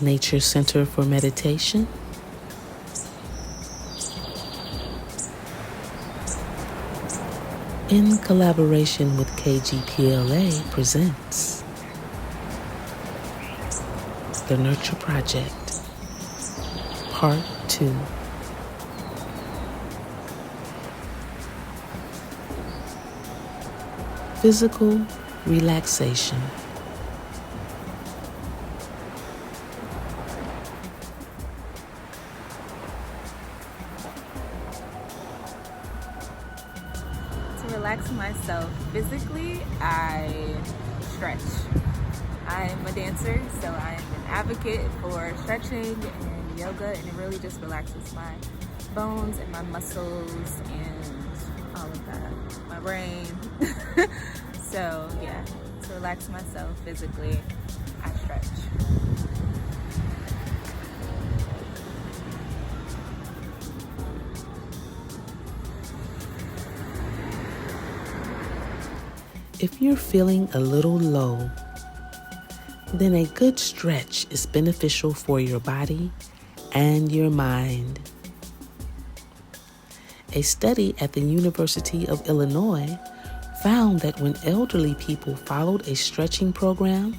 Nature Center for Meditation, in collaboration with KGPLA, presents The Nurture Project, Part 2. Physical relaxation. To relax myself physically, I stretch. I'm a dancer, so I'm an advocate for stretching and yoga, and it really just relaxes my bones and my muscles and all of that, my brain. So yeah, to relax myself physically, I stretch. If you're feeling a little low, then a good stretch is beneficial for your body and your mind. A study at the University of Illinois found that when elderly people followed a stretching program,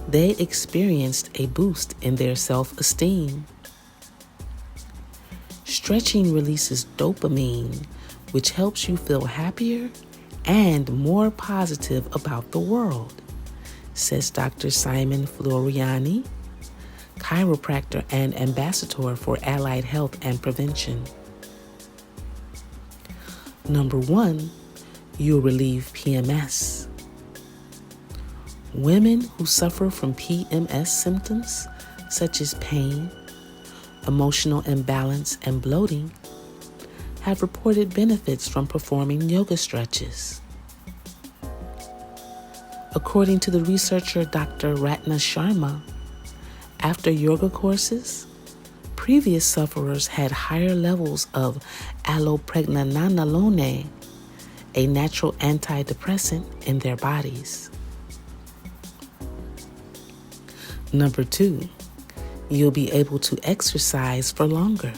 they experienced a boost in their self-esteem. Stretching releases dopamine, which helps you feel happier and more positive about the world, says Dr. Simon Floriani, chiropractor and ambassador for Allied Health and Prevention. Number 1, you'll relieve PMS. Women who suffer from PMS symptoms, such as pain, emotional imbalance, and bloating, have reported benefits from performing yoga stretches. According to the researcher Dr. Ratna Sharma, after yoga courses, previous sufferers had higher levels of allopregnanolone, a natural antidepressant, in their bodies. Number 2, you'll be able to exercise for longer.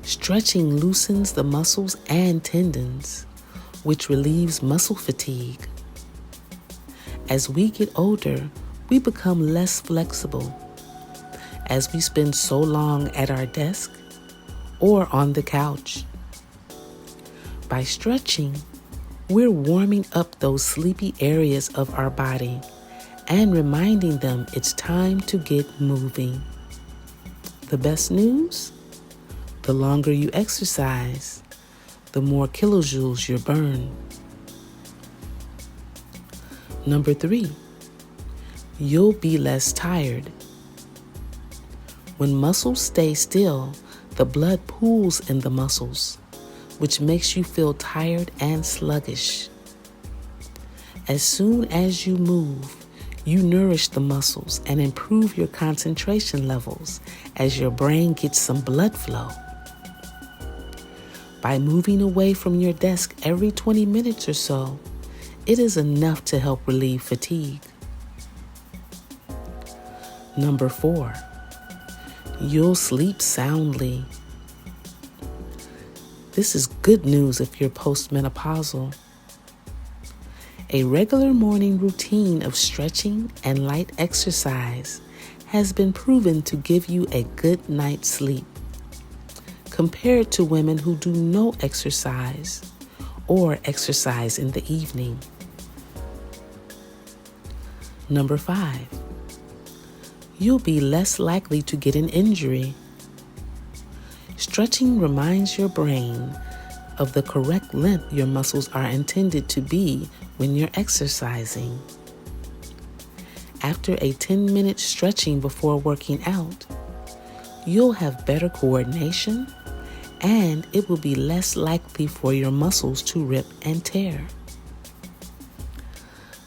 Stretching loosens the muscles and tendons, which relieves muscle fatigue. As we get older, we become less flexible, as we spend so long at our desk or on the couch. By stretching, we're warming up those sleepy areas of our body and reminding them it's time to get moving. The best news? The longer you exercise, the more kilojoules you burn. Number 3, you'll be less tired. When muscles stay still, the blood pools in the muscles, which makes you feel tired and sluggish. As soon as you move, you nourish the muscles and improve your concentration levels as your brain gets some blood flow. By moving away from your desk every 20 minutes or so, it is enough to help relieve fatigue. Number 4, you'll sleep soundly. This is good news if you're postmenopausal. A regular morning routine of stretching and light exercise has been proven to give you a good night's sleep, compared to women who do no exercise or exercise in the evening. Number 5, you'll be less likely to get an injury. Stretching reminds your brain of the correct length your muscles are intended to be when you're exercising. After a 10-minute stretching before working out, you'll have better coordination, and it will be less likely for your muscles to rip and tear.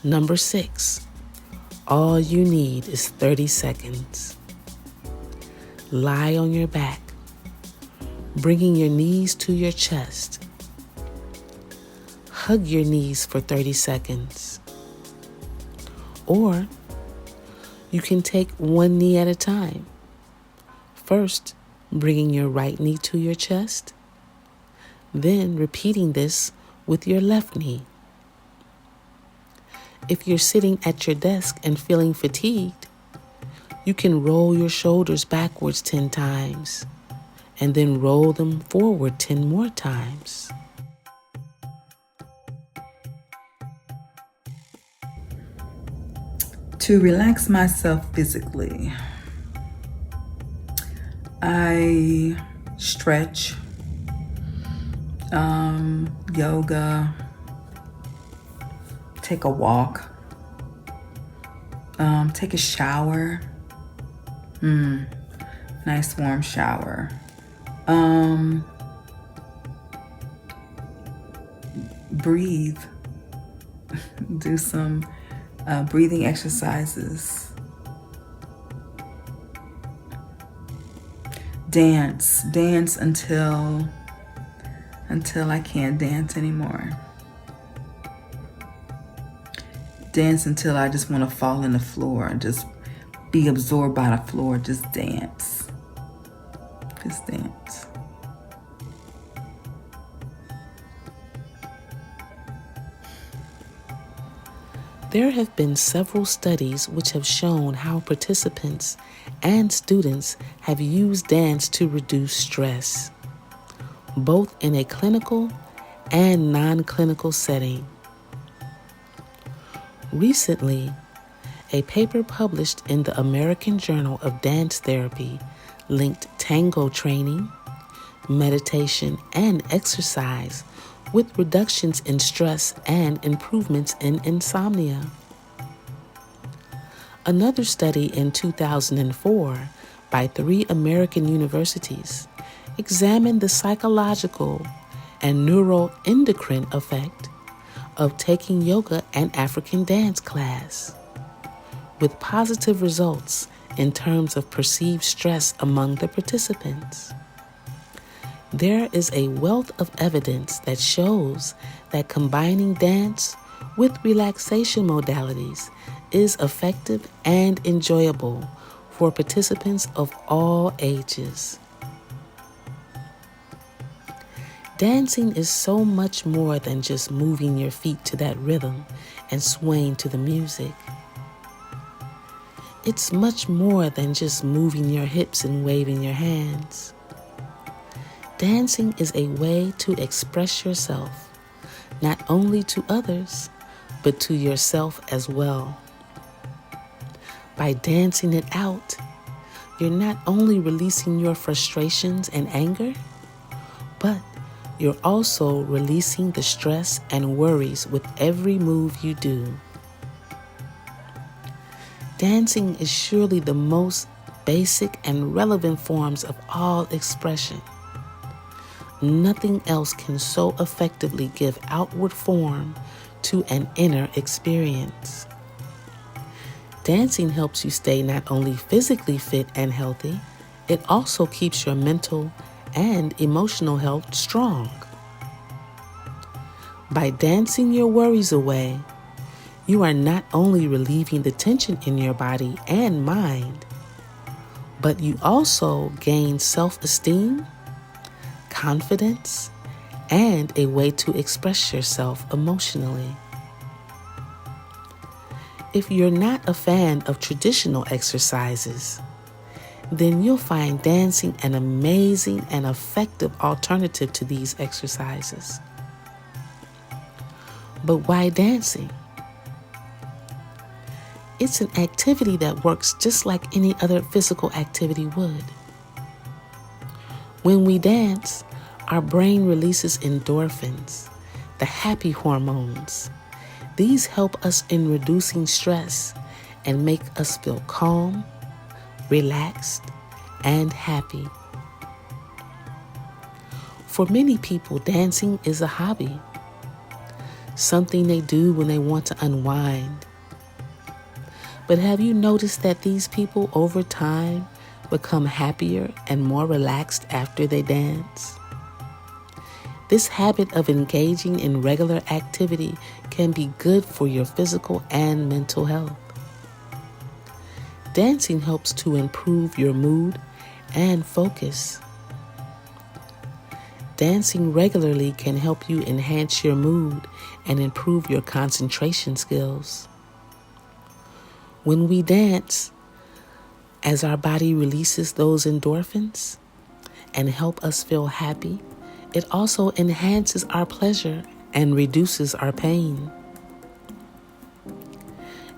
Number 6, all you need is 30 seconds. Lie on your back, bringing your knees to your chest. Hug your knees for 30 seconds. Or You can take one knee at a time. First, bringing your right knee to your chest, then repeating this with your left knee. If you're sitting at your desk and feeling fatigued, you can roll your shoulders backwards 10 times and then roll them forward 10 more times. To relax myself physically, I stretch, yoga, take a walk, take a shower, nice warm shower, breathe, do some breathing exercises, dance until I can't dance anymore. Dance until I just want to fall on the floor and just be absorbed by the floor. Just dance. Just dance. There have been several studies which have shown how participants and students have used dance to reduce stress, both in a clinical and non-clinical setting. Recently, a paper published in the American Journal of Dance Therapy linked tango training, meditation, and exercise with reductions in stress and improvements in insomnia. Another study in 2004 by 3 American universities examined the psychological and neuroendocrine effect of taking yoga and African dance class, with positive results in terms of perceived stress among the participants. There is a wealth of evidence that shows that combining dance with relaxation modalities is effective and enjoyable for participants of all ages. Dancing is so much more than just moving your feet to that rhythm and swaying to the music. It's much more than just moving your hips and waving your hands. Dancing is a way to express yourself, not only to others, but to yourself as well. By dancing it out, you're not only releasing your frustrations and anger, but you're also releasing the stress and worries with every move you do. Dancing is surely the most basic and relevant forms of all expression. Nothing else can so effectively give outward form to an inner experience. Dancing helps you stay not only physically fit and healthy, it also keeps your mental and emotional health strong. By dancing your worries away, you are not only relieving the tension in your body and mind, but you also gain self-esteem, confidence, and a way to express yourself emotionally. If you're not a fan of traditional exercises, then you'll find dancing an amazing and effective alternative to these exercises. But why dancing? It's an activity that works just like any other physical activity would. When we dance, our brain releases endorphins, the happy hormones. These help us in reducing stress and make us feel calm, relaxed, and happy. For many people, dancing is a hobby, something they do when they want to unwind. But have you noticed that these people over time become happier and more relaxed after they dance? This habit of engaging in regular activity can be good for your physical and mental health. Dancing helps to improve your mood and focus. Dancing regularly can help you enhance your mood and improve your concentration skills. When we dance, as our body releases those endorphins and help us feel happy, it also enhances our pleasure and reduces our pain.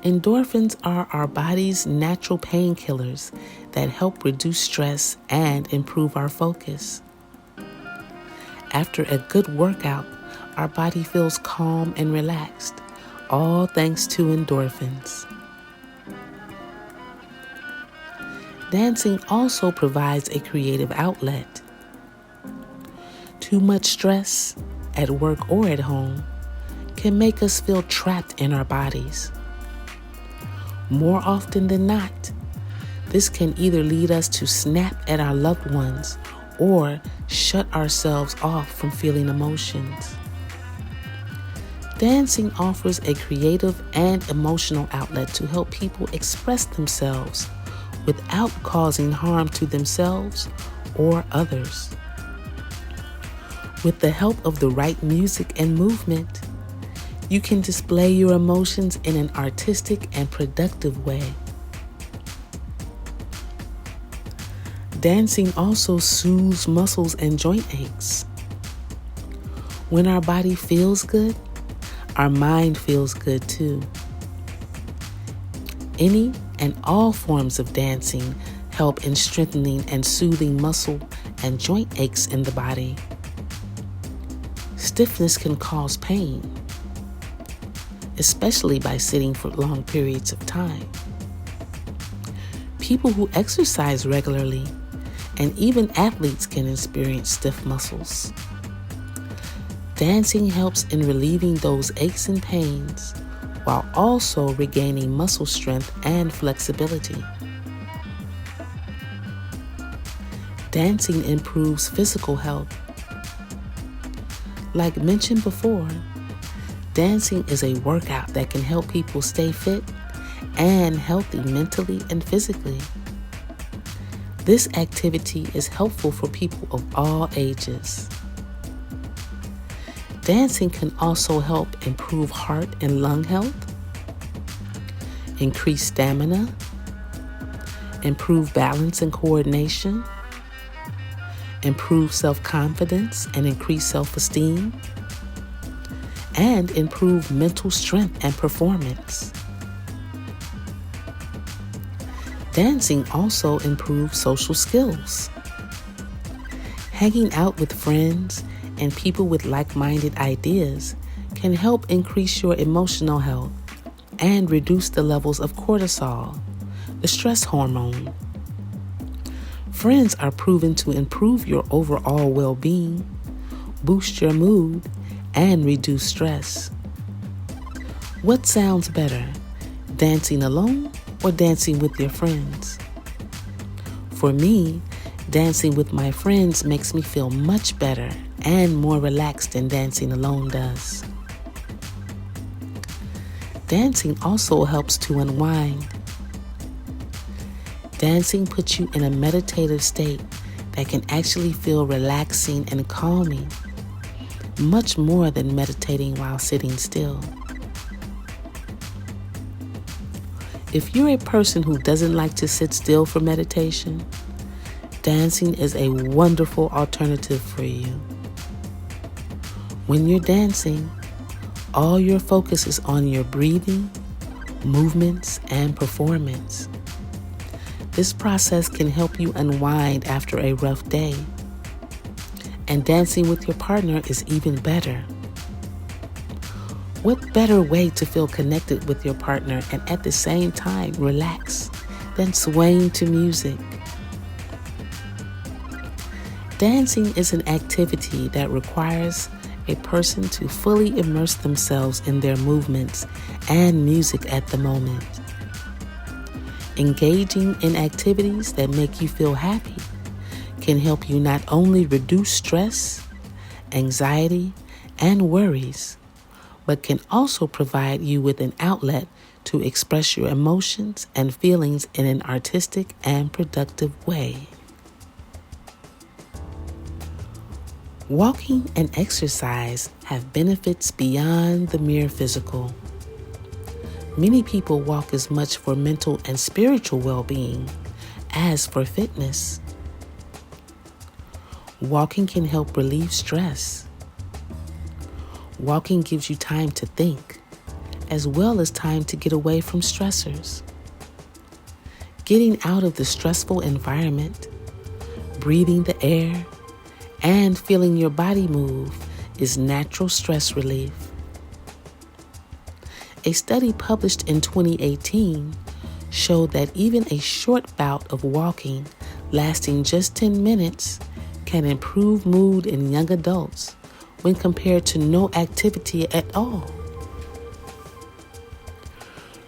Endorphins are our body's natural painkillers that help reduce stress and improve our focus. After a good workout, our body feels calm and relaxed, all thanks to endorphins. Dancing also provides a creative outlet. Too much stress, at work or at home, can make us feel trapped in our bodies. More often than not, this can either lead us to snap at our loved ones or shut ourselves off from feeling emotions. Dancing offers a creative and emotional outlet to help people express themselves without causing harm to themselves or others. With the help of the right music and movement, you can display your emotions in an artistic and productive way. Dancing also soothes muscles and joint aches. When our body feels good, our mind feels good too. Any and all forms of dancing help in strengthening and soothing muscle and joint aches in the body. Stiffness can cause pain, especially by sitting for long periods of time. People who exercise regularly and even athletes can experience stiff muscles. Dancing helps in relieving those aches and pains while also regaining muscle strength and flexibility. Dancing improves physical health. Like mentioned before, dancing is a workout that can help people stay fit and healthy mentally and physically. This activity is helpful for people of all ages. Dancing can also help improve heart and lung health, increase stamina, improve balance and coordination, improve self-confidence and increase self-esteem, and improve mental strength and performance. Dancing also improves social skills. Hanging out with friends and people with like-minded ideas can help increase your emotional health and reduce the levels of cortisol, the stress hormone. Friends are proven to improve your overall well-being, boost your mood, and reduce stress. What sounds better, dancing alone or dancing with your friends? For me, dancing with my friends makes me feel much better and more relaxed than dancing alone does. Dancing also helps to unwind. Dancing puts you in a meditative state that can actually feel relaxing and calming, much more than meditating while sitting still. If you're a person who doesn't like to sit still for meditation, dancing is a wonderful alternative for you. When you're dancing, all your focus is on your breathing, movements, and performance. This process can help you unwind after a rough day. And dancing with your partner is even better. What better way to feel connected with your partner and at the same time relax than swaying to music? Dancing is an activity that requires a person to fully immerse themselves in their movements and music at the moment. Engaging in activities that make you feel happy can help you not only reduce stress, anxiety, and worries, but can also provide you with an outlet to to express your emotions and feelings in an artistic and productive way. Walking and exercise have benefits beyond the mere physical. Many people walk as much for mental and spiritual well-being as for fitness. Walking can help relieve stress. Walking gives you time to think, as well as time to get away from stressors. Getting out of the stressful environment, breathing the air, and feeling your body move is natural stress relief. A study published in 2018 showed that even a short bout of walking lasting just 10 minutes can improve mood in young adults when compared to no activity at all.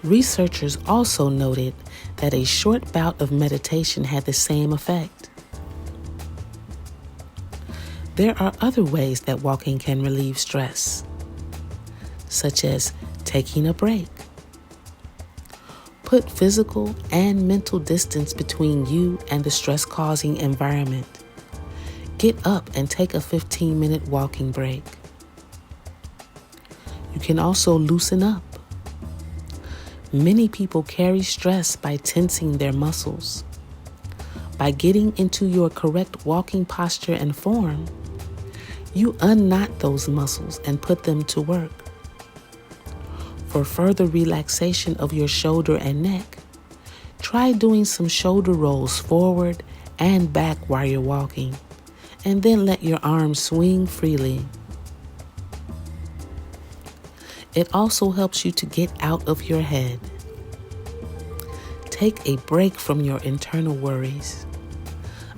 Researchers also noted that a short bout of meditation had the same effect. There are other ways that walking can relieve stress, such as taking a break. Put physical and mental distance between you and the stress-causing environment. Get up and take a 15-minute walking break. You can also loosen up. Many people carry stress by tensing their muscles. By getting into your correct walking posture and form, you unknot those muscles and put them to work. For further relaxation of your shoulder and neck, try doing some shoulder rolls forward and back while you're walking, and then let your arms swing freely. It also helps you to get out of your head. Take a break from your internal worries.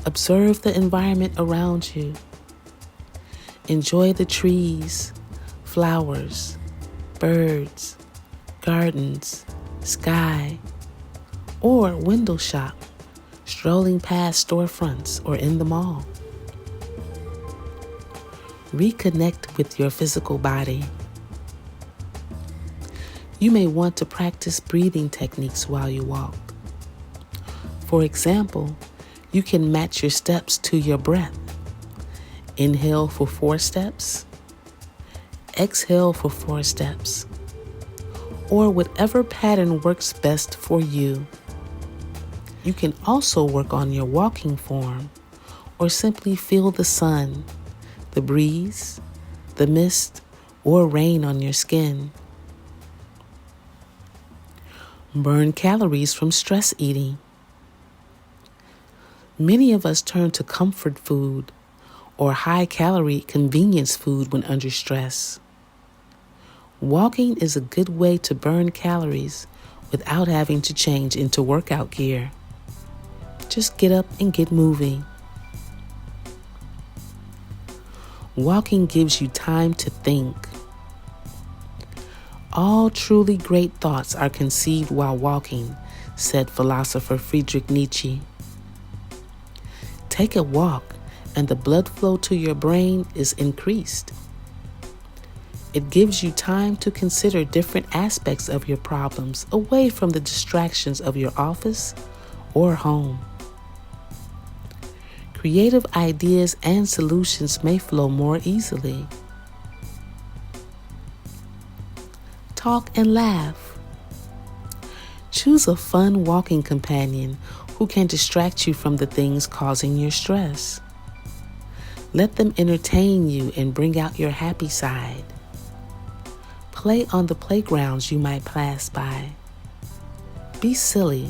Observe the environment around you. Enjoy the trees, flowers, birds, gardens, sky, or window shop, strolling past storefronts or in the mall. Reconnect with your physical body. You may want to practice breathing techniques while you walk. For example, you can match your steps to your breath. Inhale for 4 steps, exhale for 4 steps, or whatever pattern works best for you. You can also work on your walking form or simply feel the sun, the breeze, the mist, or rain on your skin. Burn calories from stress eating. Many of us turn to comfort food or high-calorie convenience food when under stress. Walking is a good way to burn calories without having to change into workout gear. Just get up and get moving. Walking gives you time to think. All truly great thoughts are conceived while walking, said philosopher Friedrich Nietzsche. Take a walk and the blood flow to your brain is increased. It gives you time to consider different aspects of your problems away from the distractions of your office or home. Creative ideas and solutions may flow more easily. Talk and laugh. Choose a fun walking companion who can distract you from the things causing your stress. Let them entertain you and bring out your happy side. Play on the playgrounds you might pass by. Be silly.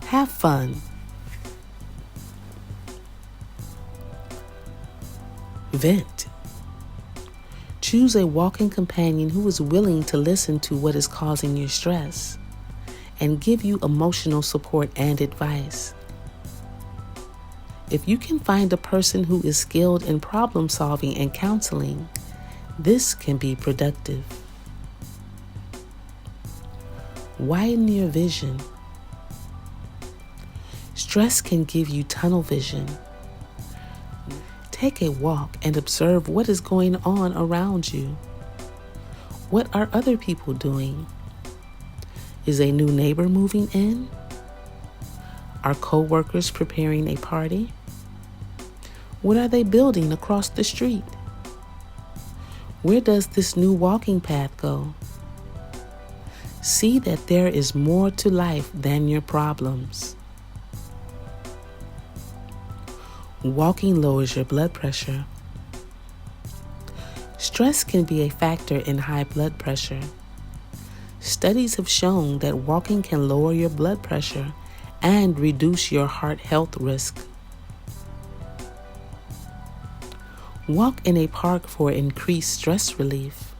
Have fun. Vent. Choose a walking companion who is willing to listen to what is causing your stress and give you emotional support and advice. If you can find a person who is skilled in problem solving and counseling, this can be productive. Widen your vision. Stress can give you tunnel vision. Take a walk and observe what is going on around you. What are other people doing? Is a new neighbor moving in? Are co-workers preparing a party? What are they building across the street? Where does this new walking path go? See that there is more to life than your problems. Walking lowers your blood pressure. Stress can be a factor in high blood pressure. Studies have shown that walking can lower your blood pressure and reduce your heart health risk. Walk in a park for increased stress relief.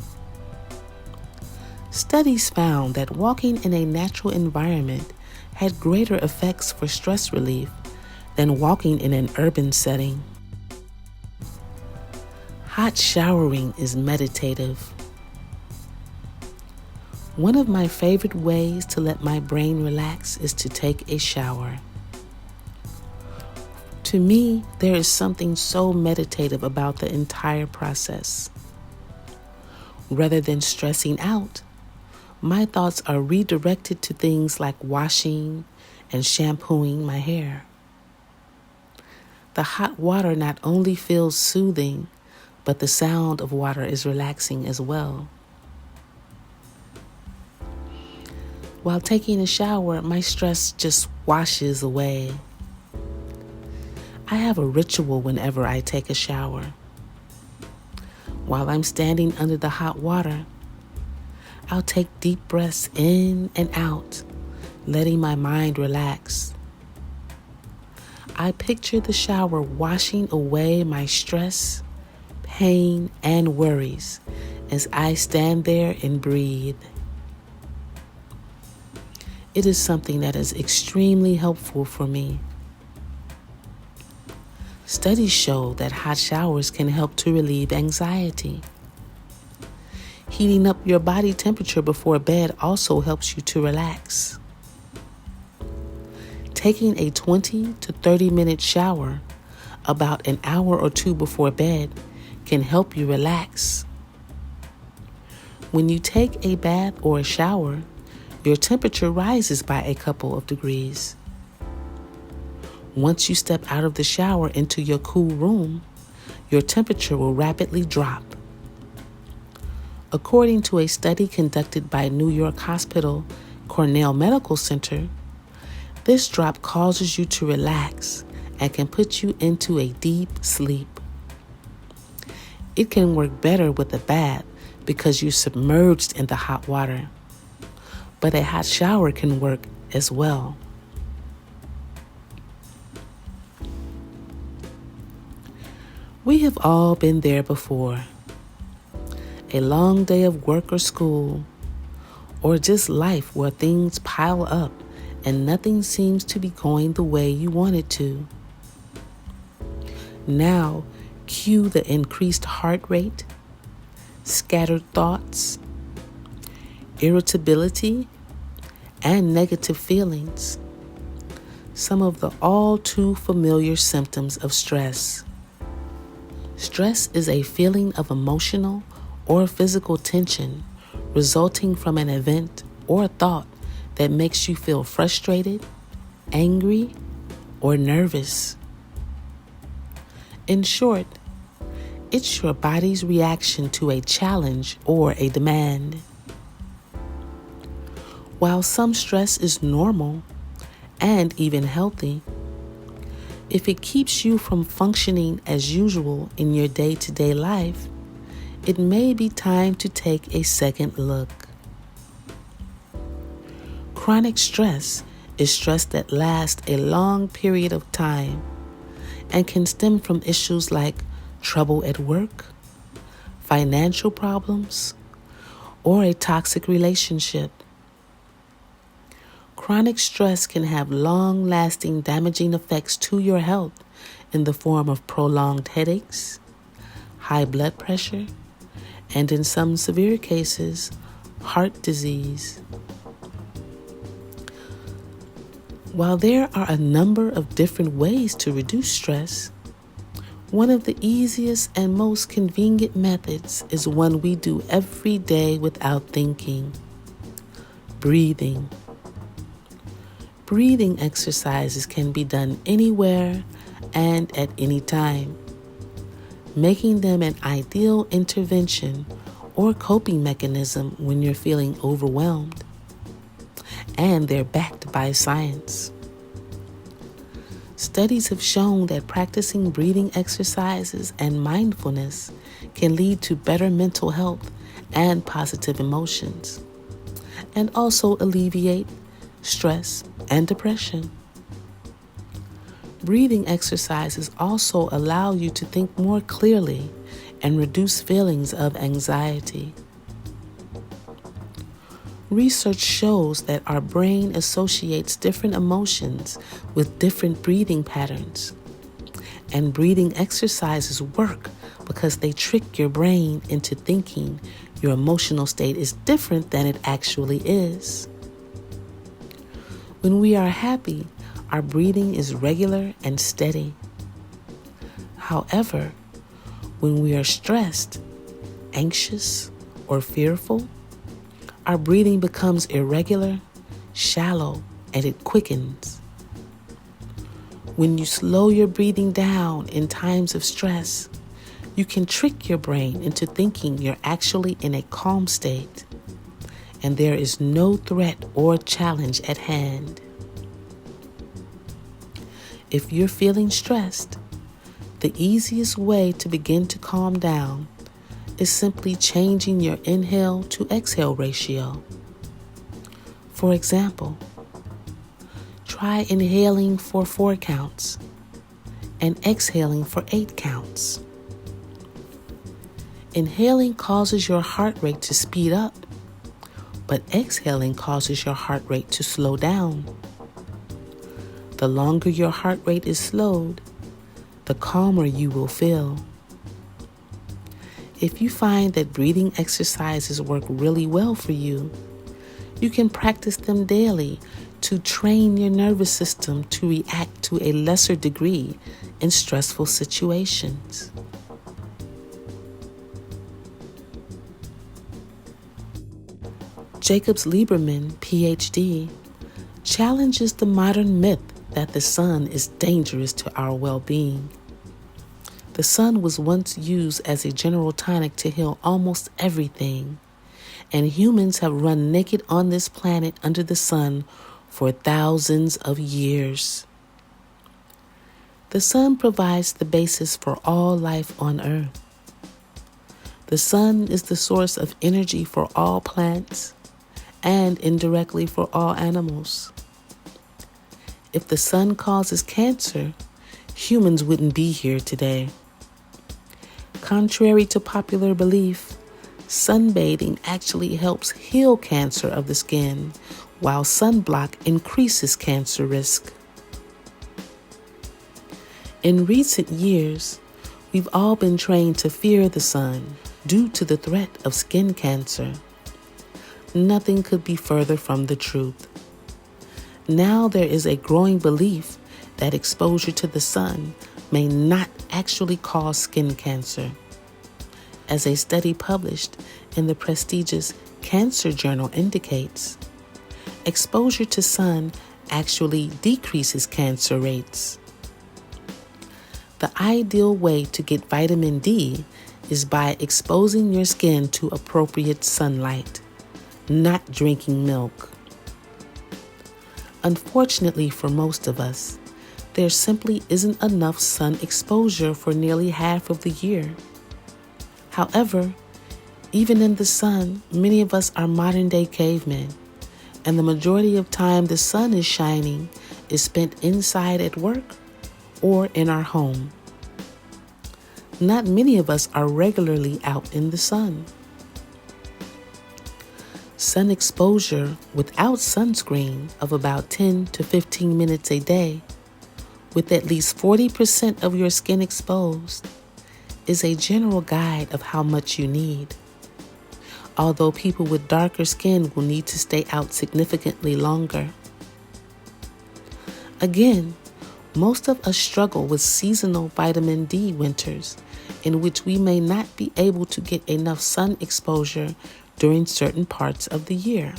Studies found that walking in a natural environment had greater effects for stress relief than walking in an urban setting. Hot showering is meditative. One of my favorite ways to let my brain relax is to take a shower. To me, there is something so meditative about the entire process. Rather than stressing out, my thoughts are redirected to things like washing and shampooing my hair. The hot water not only feels soothing, but the sound of water is relaxing as well. While taking a shower, my stress just washes away. I have a ritual whenever I take a shower. While I'm standing under the hot water, I'll take deep breaths in and out, letting my mind relax. I picture the shower washing away my stress, pain, and worries as I stand there and breathe. It is something that is extremely helpful for me. Studies show that hot showers can help to relieve anxiety. Heating up your body temperature before bed also helps you to relax. Taking a 20 to 30-minute shower about an hour or two before bed can help you relax. When you take a bath or a shower, your temperature rises by a couple of degrees. Once you step out of the shower into your cool room, your temperature will rapidly drop. According to a study conducted by New York Hospital Cornell Medical Center, this drop causes you to relax and can put you into a deep sleep. It can work better with a bath because you're submerged in the hot water, but a hot shower can work as well. We have all been there before. A long day of work or school, or just life where things pile up and nothing seems to be going the way you want it to. Now, cue the increased heart rate, scattered thoughts, irritability, and negative feelings. Some of the all too familiar symptoms of stress. Stress is a feeling of emotional or physical tension resulting from an event or thought that makes you feel frustrated, angry, or nervous. In short, it's your body's reaction to a challenge or a demand. While some stress is normal and even healthy, if it keeps you from functioning as usual in your day-to-day life, it may be time to take a second look. Chronic stress is stress that lasts a long period of time and can stem from issues like trouble at work, financial problems, or a toxic relationship. Chronic stress can have long-lasting damaging effects to your health in the form of prolonged headaches, high blood pressure, and in some severe cases, heart disease. While there are a number of different ways to reduce stress, one of the easiest and most convenient methods is one we do every day without thinking: Breathing. Breathing exercises can be done anywhere and at any time, making them an ideal intervention or coping mechanism when you're feeling overwhelmed. And they're backed by science. Studies have shown that practicing breathing exercises and mindfulness can lead to better mental health and positive emotions, and also alleviate stress and depression. Breathing exercises also allow you to think more clearly and reduce feelings of anxiety. Research shows that our brain associates different emotions with different breathing patterns. And breathing exercises work because they trick your brain into thinking your emotional state is different than it actually is. When we are happy, our breathing is regular and steady. However, when we are stressed, anxious, or fearful, our breathing becomes irregular, shallow, and it quickens. When you slow your breathing down in times of stress, you can trick your brain into thinking you're actually in a calm state, and there is no threat or challenge at hand. If you're feeling stressed, the easiest way to begin to calm down is simply changing your inhale to exhale ratio. For example, try inhaling for 4 counts and exhaling for 8 counts. Inhaling causes your heart rate to speed up, but exhaling causes your heart rate to slow down. The longer your heart rate is slowed, the calmer you will feel. If you find that breathing exercises work really well for you, you can practice them daily to train your nervous system to react to a lesser degree in stressful situations. Jacobs Lieberman, PhD, challenges the modern myth that the sun is dangerous to our well-being. The sun was once used as a general tonic to heal almost everything, and humans have run naked on this planet under the sun for thousands of years. The sun provides the basis for all life on Earth. The sun is the source of energy for all plants and indirectly for all animals. If the sun causes cancer, humans wouldn't be here today. Contrary to popular belief, sunbathing actually helps heal cancer of the skin, while sunblock increases cancer risk. In recent years, we've all been trained to fear the sun due to the threat of skin cancer. Nothing could be further from the truth. Now there is a growing belief that exposure to the sun may not actually cause skin cancer. As a study published in the prestigious Cancer Journal indicates, exposure to sun actually decreases cancer rates. The ideal way to get vitamin D is by exposing your skin to appropriate sunlight, not drinking milk. Unfortunately for most of us, there simply isn't enough sun exposure for nearly half of the year. However, even in the sun, many of us are modern-day cavemen, and the majority of time the sun is shining is spent inside at work or in our home. Not many of us are regularly out in the sun. Sun exposure without sunscreen of about 10 to 15 minutes a day, with at least 40% of your skin exposed, is a general guide of how much you need. Although people with darker skin will need to stay out significantly longer. Again, most of us struggle with seasonal vitamin D winters, in which we may not be able to get enough sun exposure during certain parts of the year.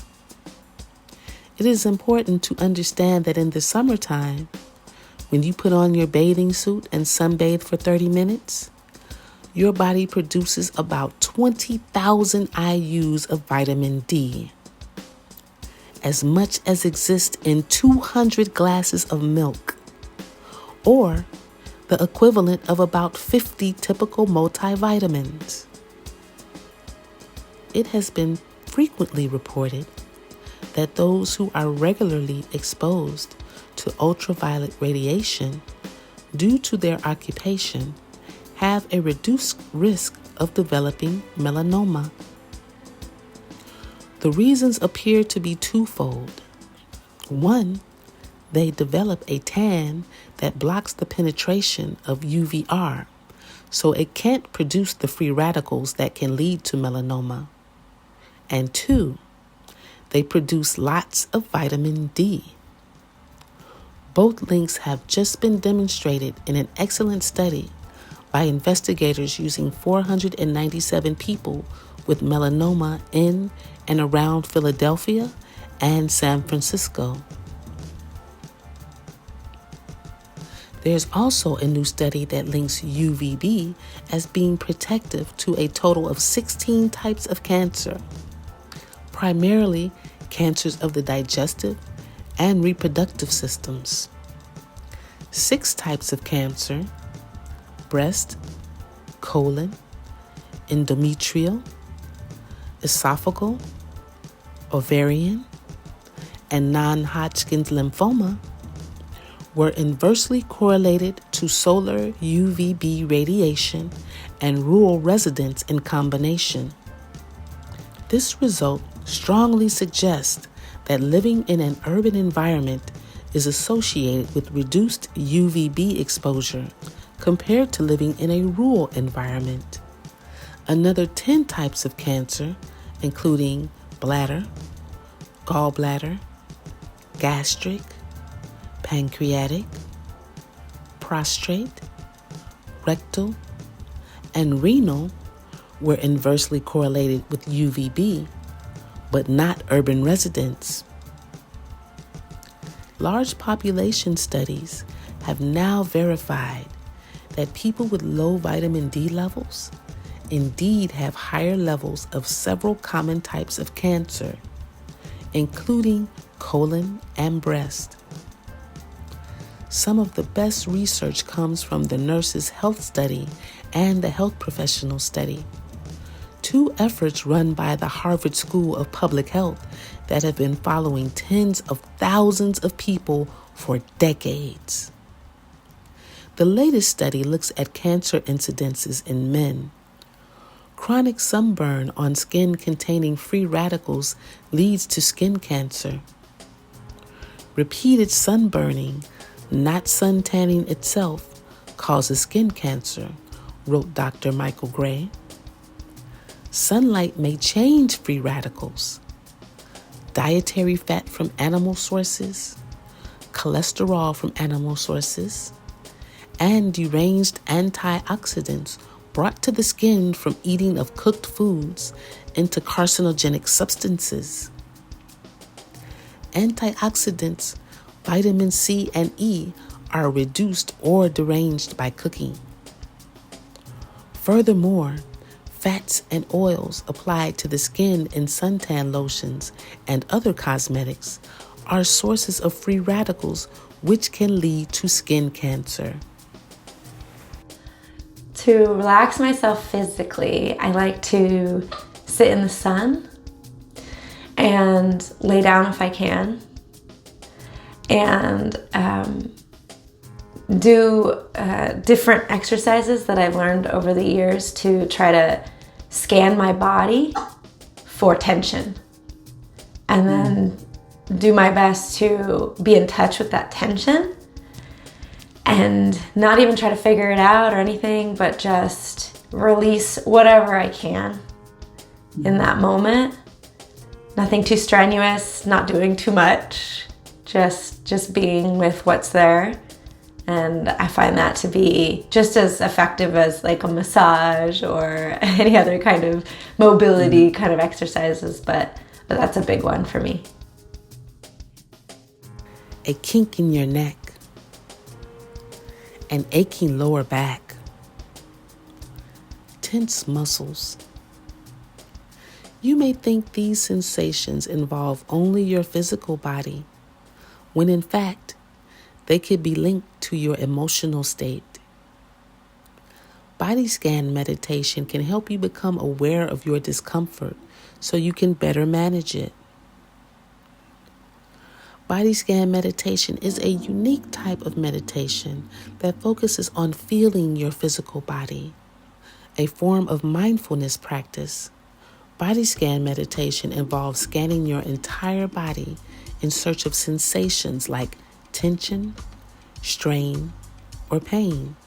It is important to understand that in the summertime, when you put on your bathing suit and sunbathe for 30 minutes, your body produces about 20,000 IUs of vitamin D, as much as exists in 200 glasses of milk, or the equivalent of about 50 typical multivitamins. It has been frequently reported that those who are regularly exposed to ultraviolet radiation due to their occupation have a reduced risk of developing melanoma. The reasons appear to be twofold. One, they develop a tan that blocks the penetration of UVR, so it can't produce the free radicals that can lead to melanoma. And two, they produce lots of vitamin D. Both links have just been demonstrated in an excellent study by investigators using 497 people with melanoma in and around Philadelphia and San Francisco. There's also a new study that links UVB as being protective to a total of 16 types of cancer, primarily cancers of the digestive and reproductive systems. 6 types of cancer: breast, colon, endometrial, esophageal, ovarian, and non-Hodgkin's lymphoma, were inversely correlated to solar UVB radiation and rural residents in combination. This result strongly suggests that living in an urban environment is associated with reduced UVB exposure compared to living in a rural environment. Another 10 types of cancer, including bladder, gallbladder, gastric, pancreatic, prostate, rectal, and renal, were inversely correlated with UVB, but not urban residents. Large population studies have now verified that people with low vitamin D levels indeed have higher levels of several common types of cancer, including colon and breast. Some of the best research comes from the Nurses' Health Study and the Health Professional Study, 2 efforts run by the Harvard School of Public Health that have been following tens of thousands of people for decades. The latest study looks at cancer incidences in men. Chronic sunburn on skin containing free radicals leads to skin cancer. Repeated sunburning, not suntanning itself, causes skin cancer, wrote Dr. Michael Gray. Sunlight may change free radicals. Dietary fat from animal sources, cholesterol from animal sources, and deranged antioxidants brought to the skin from eating of cooked foods into carcinogenic substances. Antioxidants, vitamin C and E, are reduced or deranged by cooking. Furthermore, fats and oils applied to the skin in suntan lotions and other cosmetics are sources of free radicals which can lead to skin cancer. To relax myself physically, I like to sit in the sun and lay down if I can, and do different exercises that I've learned over the years to try to scan my body for tension, and then do my best to be in touch with that tension and not even try to figure it out or anything, but just release whatever I can in that moment. Nothing too strenuous, not doing too much, just being with what's there. And I find that to be just as effective as like a massage or any other kind of mobility kind of exercises, but that's a big one for me. a kink in your neck, an aching lower back, tense muscles. You may think these sensations involve only your physical body, when in fact, they could be linked to your emotional state. Body scan meditation can help you become aware of your discomfort so you can better manage it. Body scan meditation is a unique type of meditation that focuses on feeling your physical body, a form of mindfulness practice. Body scan meditation involves scanning your entire body in search of sensations like tension, strain, or pain.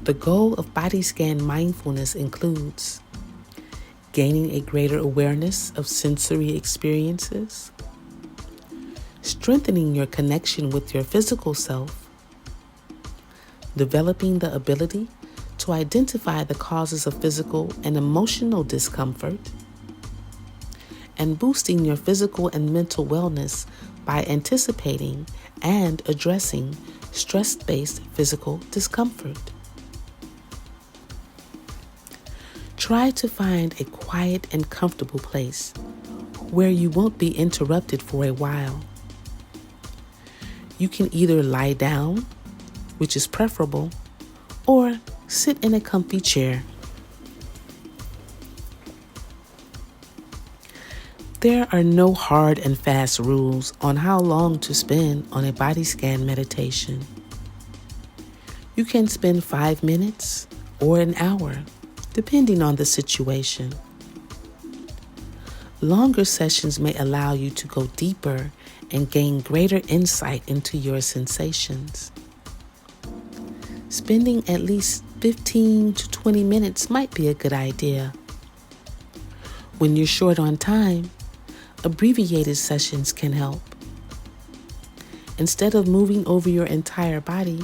The goal of body scan mindfulness includes gaining a greater awareness of sensory experiences, strengthening your connection with your physical self, developing the ability to identify the causes of physical and emotional discomfort, and boosting your physical and mental wellness by anticipating and addressing stress-based physical discomfort. Try to find a quiet and comfortable place where you won't be interrupted for a while. You can either lie down, which is preferable, or sit in a comfy chair. There are no hard and fast rules on how long to spend on a body scan meditation. You can spend 5 minutes or an hour, depending on the situation. Longer sessions may allow you to go deeper and gain greater insight into your sensations. Spending at least 15 to 20 minutes might be a good idea. When you're short on time, abbreviated sessions can help. Instead of moving over your entire body,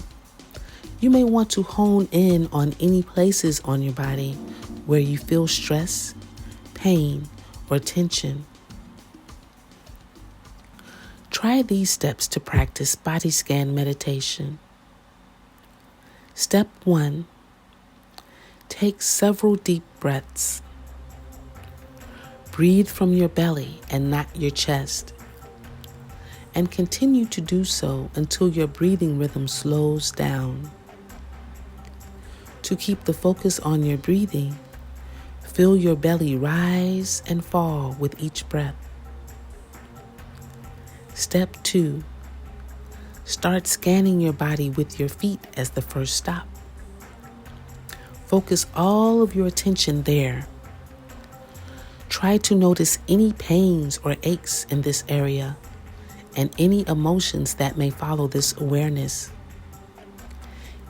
you may want to hone in on any places on your body where you feel stress, pain, or tension. Try these steps to practice body scan meditation. Step 1. Take several deep breaths. Breathe from your belly and not your chest, and continue to do so until your breathing rhythm slows down. To keep the focus on your breathing, feel your belly rise and fall with each breath. Step 2. Start scanning your body with your feet as the first stop. Focus all of your attention there. Try to notice any pains or aches in this area and any emotions that may follow this awareness.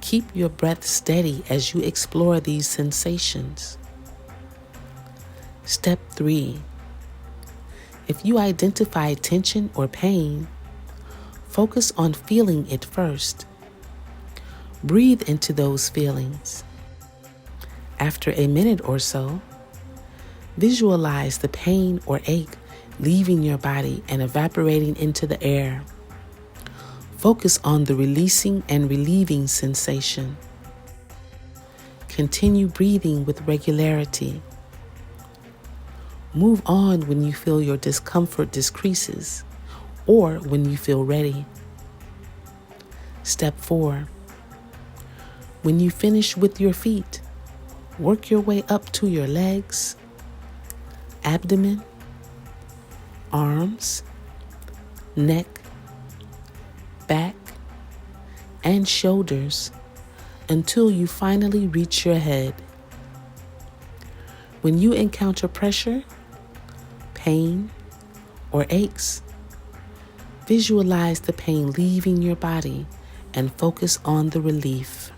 Keep your breath steady as you explore these sensations. Step 3. If you identify tension or pain, focus on feeling it first. Breathe into those feelings. After a minute or so, visualize the pain or ache leaving your body and evaporating into the air. Focus on the releasing and relieving sensation. Continue breathing with regularity. Move on when you feel your discomfort decreases or when you feel ready. Step 4. When you finish with your feet, work your way up to your legs, abdomen, arms, neck, back, and shoulders until you finally reach your head. When you encounter pressure, pain, or aches, visualize the pain leaving your body and focus on the relief.